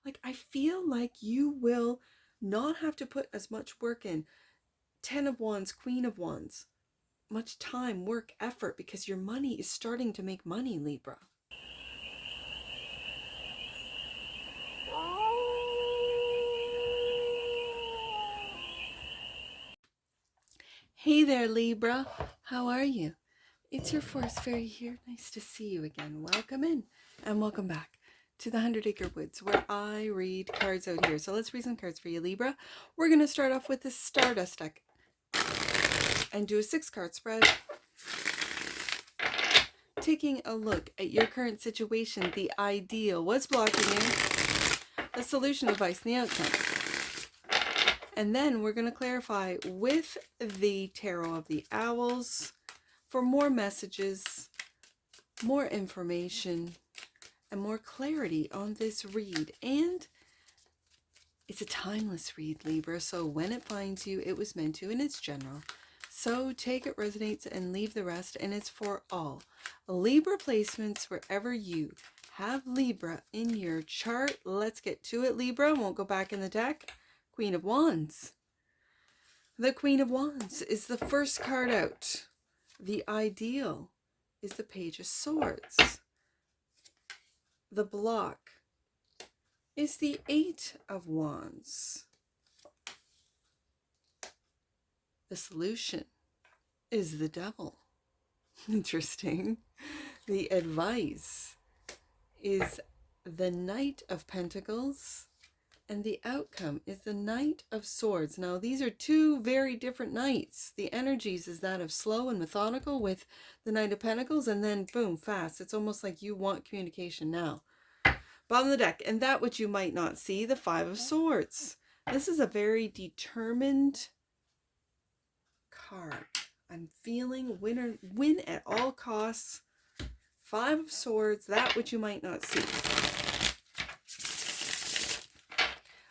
Like, I feel like you will not have to put as much work in. 10 of Wands, Queen of Wands. Much time, work, effort, because your money is starting to make money, Libra. Hey there, Libra. How are you? It's your forest fairy here. Nice to see you again. Welcome in and welcome back to the 100 Acre Woods, where I read cards out here. So let's read some cards for you, Libra. We're going to start off with the Stardust deck and do a 6-card spread. Taking a look at your current situation, the ideal, what's blocking you, the solution, advice, and the outcome. And then we're going to clarify with the Tarot of the Owls for more messages, more information, and more clarity on this read. And it's a timeless read, Libra, so when it finds you, it was meant to, and it's general. So take it resonates and leave the rest, and it's for all. Libra placements wherever you have Libra in your chart. Let's get to it, Libra. Won't go back in the deck. Queen of Wands. The Queen of Wands is the first card out. The ideal is the Page of Swords. The block is the 8 of Wands. The solution is the Devil. Interesting. The advice is the Knight of Pentacles. And the outcome is the Knight of Swords. Now, these are two very different knights. The energies is that of slow and methodical with the Knight of Pentacles, and then boom, fast. It's almost like you want communication now. Bottom of the deck, and that which you might not see, the 5 of Swords. This is a very determined card. I'm feeling win at all costs. 5 of Swords, that which you might not see.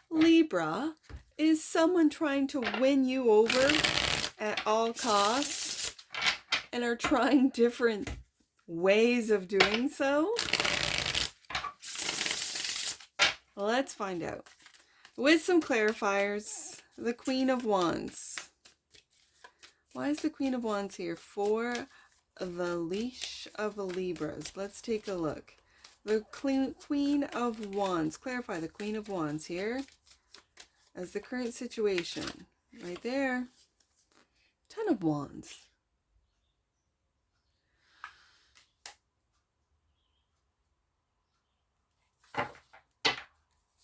Libra is someone trying to win you over at all costs and are trying different ways of doing so. Let's find out. With some clarifiers, the Queen of Wands. Why is the Queen of Wands here? For the leash of Libras. Let's take a look. The Queen of Wands. Clarify the Queen of Wands here as the current situation. Right there. 10 of Wands.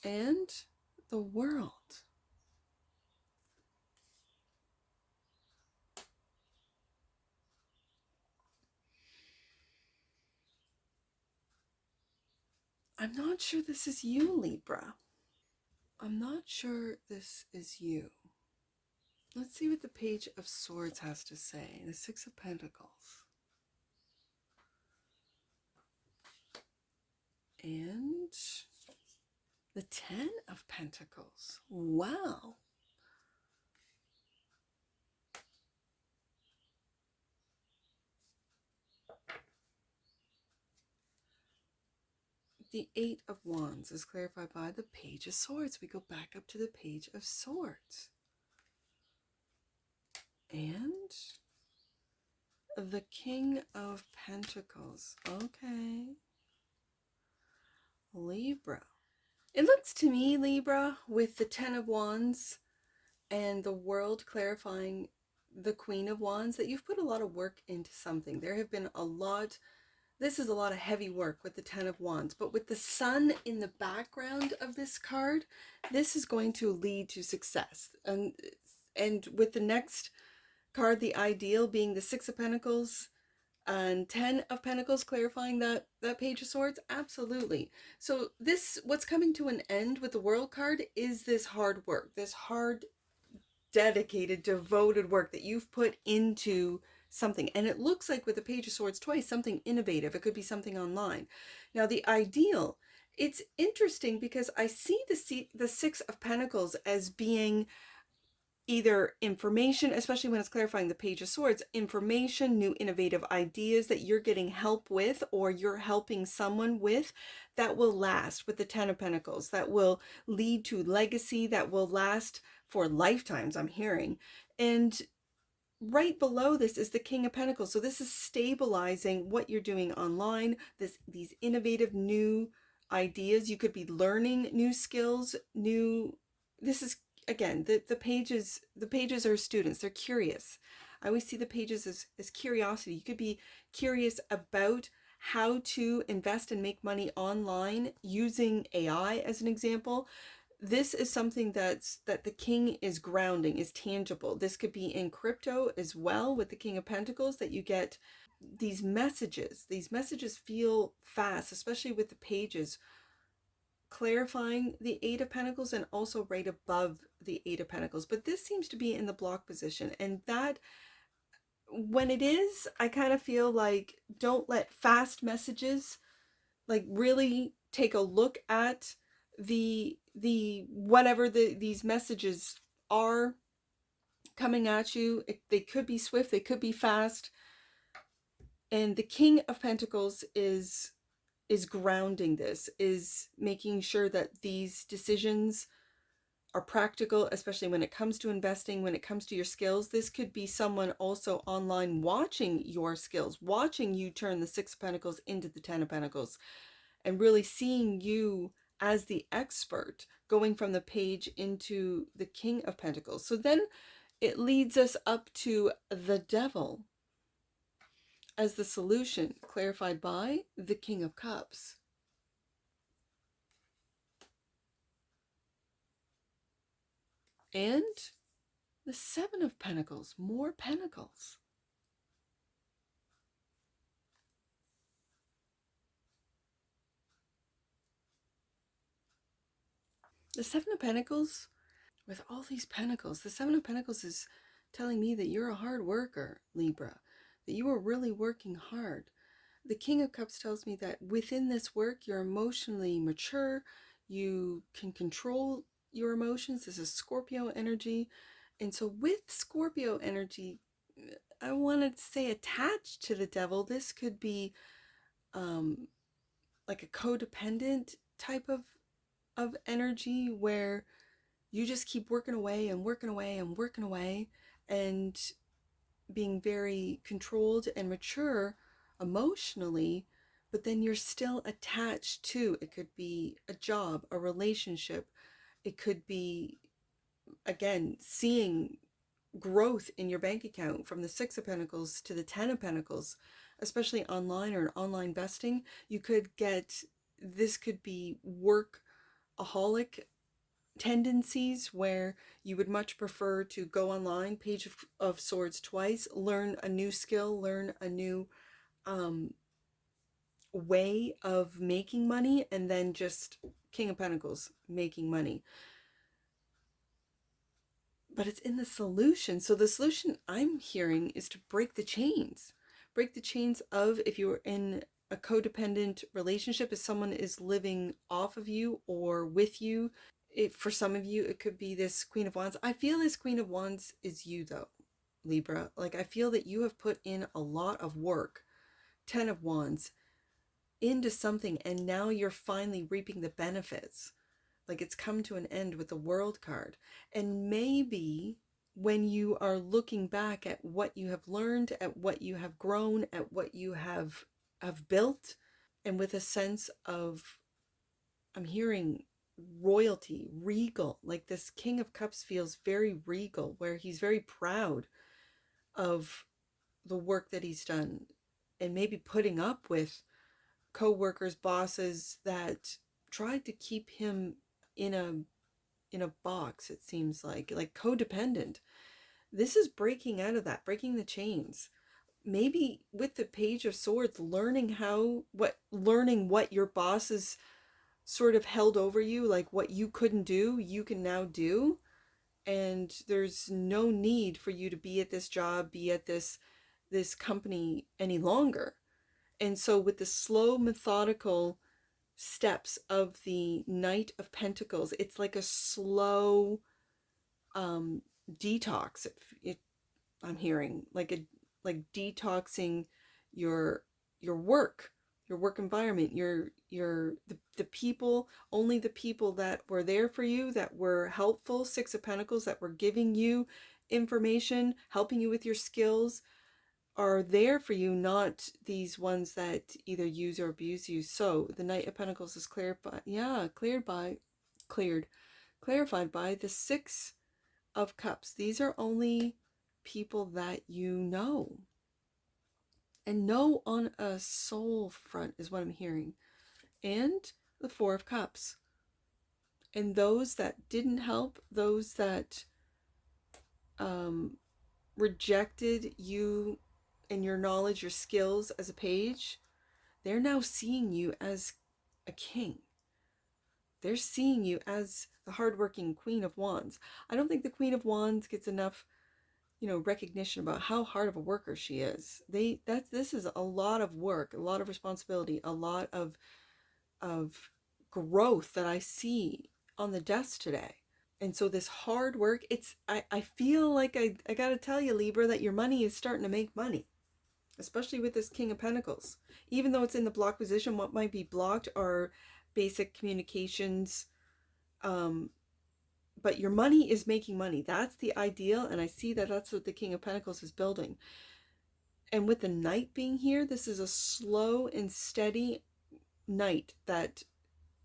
And the World. I'm not sure this is you, Libra. I'm not sure this is you. Let's see what the Page of Swords has to say. The 6 of Pentacles. And the 10 of Pentacles. Wow. The 8 of Wands is clarified by the Page of Swords. We go back up to the Page of Swords. And the King of Pentacles. Okay. Libra. It looks to me, Libra, with the 10 of Wands and the World clarifying the Queen of Wands, that you've put a lot of work into something. There have been a lot. This is a lot of heavy work with the 10 of Wands, but with the Sun in the background of this card, this is going to lead to success. And with the next card, the ideal, being the 6 of Pentacles and 10 of Pentacles, clarifying that Page of Swords, absolutely. So this, what's coming to an end with the World card, is this hard work, this hard, dedicated, devoted work that you've put into something. And it looks like with the Page of Swords twice, something innovative. It could be something online. Now, the ideal, it's interesting because I see the 6 of Pentacles as being either information, especially when it's clarifying the Page of Swords, information, new innovative ideas that you're getting help with, or you're helping someone with, that will last, with the Ten of Pentacles, that will lead to legacy, that will last for lifetimes, I'm hearing. And right below this is the King of Pentacles. So this is stabilizing what you're doing online, these innovative new ideas. You could be learning new skills, this is, again, the pages are students. They're curious. I always see the pages as curiosity. You could be curious about how to invest and make money online using AI as an example. This is something that the king is grounding, is tangible. This could be in crypto as well, with the King of Pentacles, that you get these messages. These messages feel fast, especially with the pages clarifying the Eight of Pentacles, and also right above the Eight of Pentacles. But this seems to be in the block position, and that, when it is, I kind of feel like, don't let fast messages, like, really take a look at the whatever these messages are coming at you. They could be swift, they could be fast. And the King of Pentacles is grounding this, is making sure that these decisions are practical, especially when it comes to investing, when it comes to your skills. This could be someone also online watching your skills, watching you turn the Six of Pentacles into the Ten of Pentacles, and really seeing you as the expert, going from the Page into the King of Pentacles. So then it leads us up to the Devil as the solution, clarified by the King of Cups. And the Seven of Pentacles, more pentacles. The Seven of Pentacles, with all these pentacles, the Seven of Pentacles is telling me that you're a hard worker, Libra, that you are really working hard. The King of Cups tells me that within this work, you're emotionally mature, you can control your emotions. This is Scorpio energy. And so with Scorpio energy, I wanted to say attached to the Devil, this could be like a codependent type of energy, where you just keep working away and working away and working away, and being very controlled and mature emotionally, but then you're still attached to, it could be a job, a relationship, it could be, again, seeing growth in your bank account from the Six of Pentacles to the Ten of Pentacles, especially online or online investing. You could get, this could be workaholic tendencies, where you would much prefer to go online, Page of Swords twice, learn a new skill, learn a new way of making money, and then just King of Pentacles, making money. But it's in the solution. So the solution I'm hearing is to break the chains. Break the chains of, if you're in a codependent relationship, if someone is living off of you or with you. For some of you, it could be this Queen of Wands. I feel this Queen of Wands is you, though, Libra. Like, I feel that you have put in a lot of work, Ten of Wands, into something, and now you're finally reaping the benefits. Like, it's come to an end with the World card. And maybe when you are looking back at what you have learned, at what you have grown, at what you have built, and with a sense of, I'm hearing royalty, regal, like this King of Cups feels very regal, where he's very proud of the work that he's done, and maybe putting up with co-workers, bosses that tried to keep him in a box. It seems like codependent. This is breaking out of that, breaking the chains. Maybe with the Page of Swords, learning what your bosses sort of held over you, like what you couldn't do, you can now do. And there's no need for you to be at this job, be at this company any longer. And so with the slow, methodical steps of the Knight of Pentacles, it's like a slow detox. I'm hearing like detoxing your your work your work environment, the people, only the people that were there for you, that were helpful, Six of Pentacles, that were giving you information, helping you with your skills, are there for you, not these ones that either use or abuse you. So the Knight of Pentacles is clarified by the Six of Cups. These are only people that you know, and know on a soul front is what I'm hearing. And the Four of Cups. And those that didn't help, those that rejected you and your knowledge, your skills as a page, they're now seeing you as a king. They're seeing you as the hardworking Queen of Wands. I don't think the Queen of Wands gets enough, recognition about how hard of a worker she is. This is a lot of work, a lot of responsibility, a lot of growth that I see on the desk today. And so this hard work, I feel like I gotta tell you, Libra, that your money is starting to make money, especially with this King of Pentacles. Even though it's in the block position, what might be blocked are basic communications, but your money is making money. That's the ideal, and I see that that's what the King of Pentacles is building. And with the Knight being here, this is a slow and steady Knight that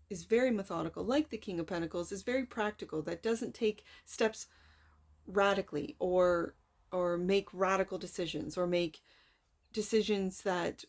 is very methodical, like the King of Pentacles, is very practical, that doesn't take steps radically or make radical decisions, or make decisions that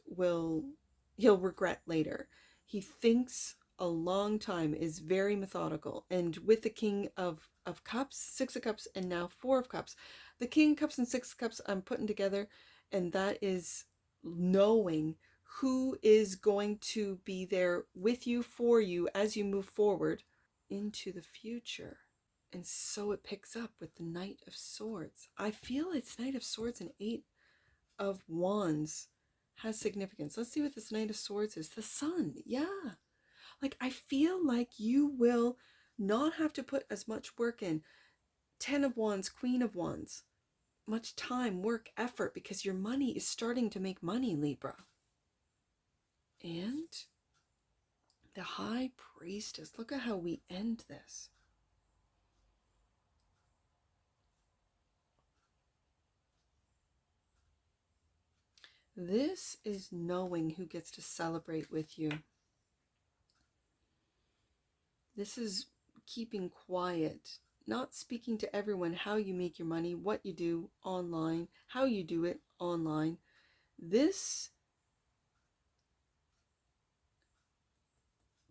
he'll regret later. He thinks a long time, is very methodical. And with the King of Cups, Six of Cups, and now Four of Cups, the King of Cups and Six of Cups I'm putting together, and that is knowing who is going to be there with you, for you, as you move forward into the future. And so it picks up with the Knight of Swords. I feel it's Knight of Swords and Eight of Wands has significance. Let's see what this Knight of Swords is. The Sun. Yeah. Like, I feel like you will not have to put as much work in. Ten of Wands, Queen of Wands. Much time, work, effort, because your money is starting to make money, Libra. And the High Priestess. Look at how we end this. This is knowing who gets to celebrate with you. This is keeping quiet, not speaking to everyone how you make your money, what you do online, how you do it online. This,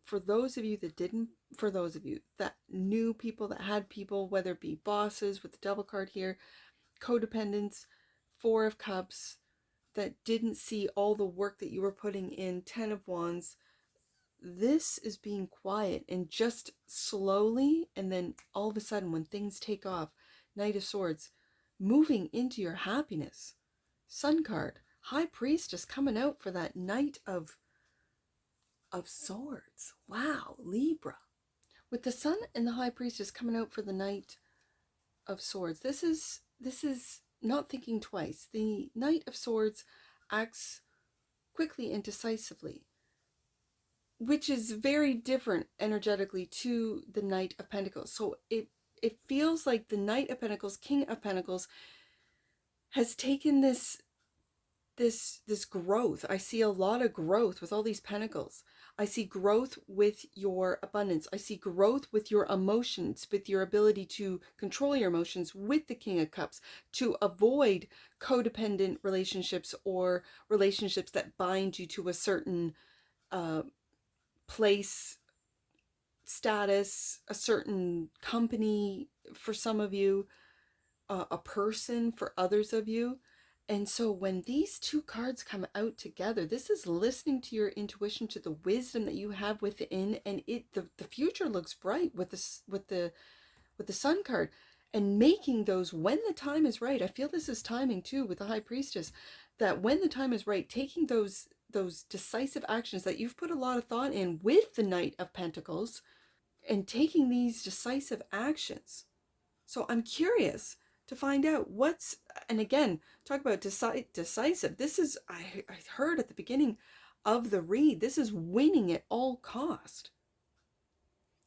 for those of you that knew people, that had people, whether it be bosses with the double card here, codependents, Four of Cups, that didn't see all the work that you were putting in, Ten of Wands, this is being quiet and just slowly, and then all of a sudden when things take off, Knight of Swords, moving into your happiness. Sun card, High Priestess coming out for that Knight of Swords. Wow, Libra. With the Sun and the High Priestess coming out for the Knight of Swords, this is not thinking twice. The Knight of Swords acts quickly and decisively, which is very different energetically to the Knight of Pentacles. So it feels like the Knight of Pentacles, King of Pentacles, has taken this growth. I see a lot of growth with all these pentacles. I see growth with your abundance. I see growth with your emotions, with your ability to control your emotions, with the King of Cups, to avoid codependent relationships or relationships that bind you to a certain place, status, a certain company for some of you, a person for others of you. And so when these two cards come out together, this is listening to your intuition, to the wisdom that you have within, and the future looks bright with the Sun card, and making those, when the time is right. I feel this is timing too with the High Priestess, that when the time is right, taking those decisive actions that you've put a lot of thought in with the Knight of Pentacles, and taking these decisive actions. So I'm curious, to find out what's, and again, talk about decisive. This is, I heard at the beginning of the read, this is winning at all cost.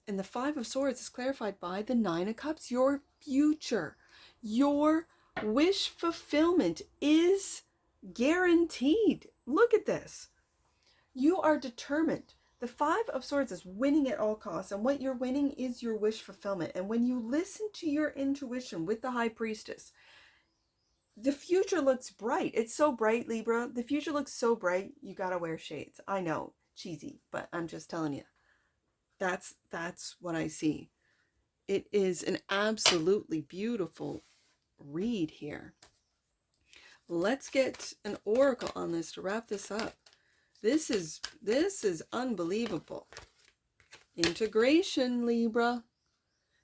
And the Five of Swords is clarified by the Nine of Cups. Your future, your wish fulfillment is guaranteed. Look at this. You are determined. The Five of Swords is winning at all costs, and what you're winning is your wish fulfillment. And when you listen to your intuition with the High Priestess, the future looks bright. It's so bright, Libra. The future looks so bright, you gotta wear shades. I know, cheesy, but I'm just telling you. That's what I see. It is an absolutely beautiful read here. Let's get an oracle on this to wrap this up. This is unbelievable. Integration, Libra.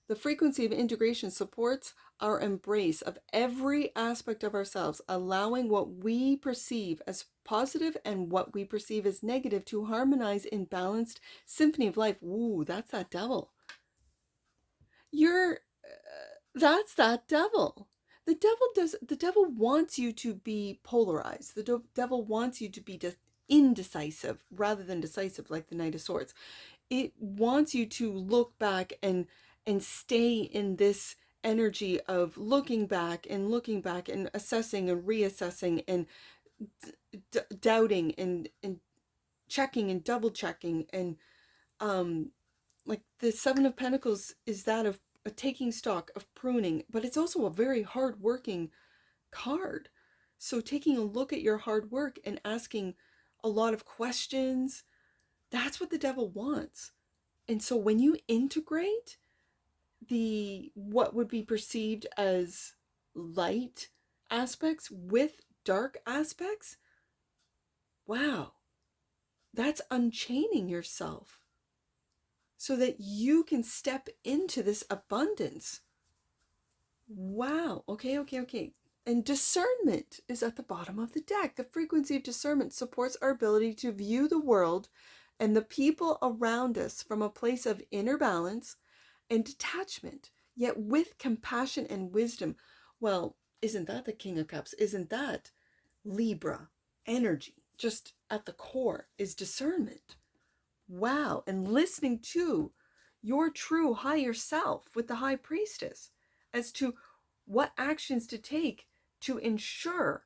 The frequency of integration supports our embrace of every aspect of ourselves, allowing what we perceive as positive and what we perceive as negative to harmonize in balanced symphony of life. Ooh, that's that devil. That's that devil. The devil wants you to be polarized. The devil wants you to be indecisive rather than decisive, like the Knight of Swords. It wants you to look back and stay in this energy of looking back and assessing and reassessing and doubting and checking and double checking. And like the Seven of Pentacles is that of taking stock, of pruning, but it's also a very hard working card. So taking a look at your hard work and asking a lot of questions, that's what the devil wants. And so when you integrate what would be perceived as light aspects with dark aspects, wow, that's unchaining yourself so that you can step into this abundance. Wow. Okay. And discernment is at the bottom of the deck. The frequency of discernment supports our ability to view the world and the people around us from a place of inner balance and detachment, yet with compassion and wisdom. Well, isn't that the King of Cups? Isn't that Libra energy? Just at the core is discernment. Wow. And listening to your true higher self with the High Priestess as to what actions to take to ensure,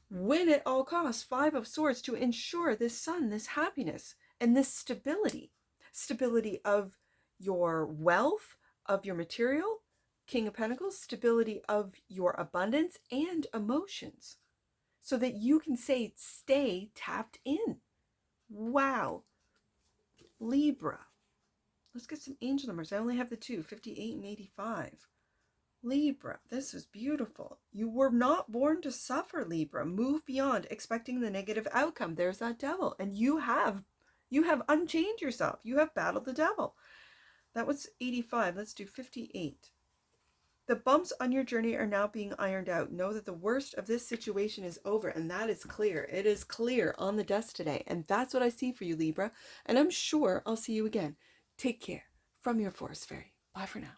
win at all costs, Five of Swords, to ensure this sun, this happiness, and this stability of your wealth, of your material, King of Pentacles, stability of your abundance and emotions, so that you can stay tapped in. Wow. Libra. Let's get some angel numbers. I only have the two, 58 and 85. Libra, this is beautiful. You were not born to suffer, Libra. Move beyond expecting the negative outcome. There's that devil. And you have unchained yourself. You have battled the devil. That was 85. Let's do 58. The bumps on your journey are now being ironed out. Know that the worst of this situation is over, and that is clear. It is clear on the desk today. And that's what I see for you, Libra. And I'm sure I'll see you again. Take care. From your Forest Fairy. Bye for now.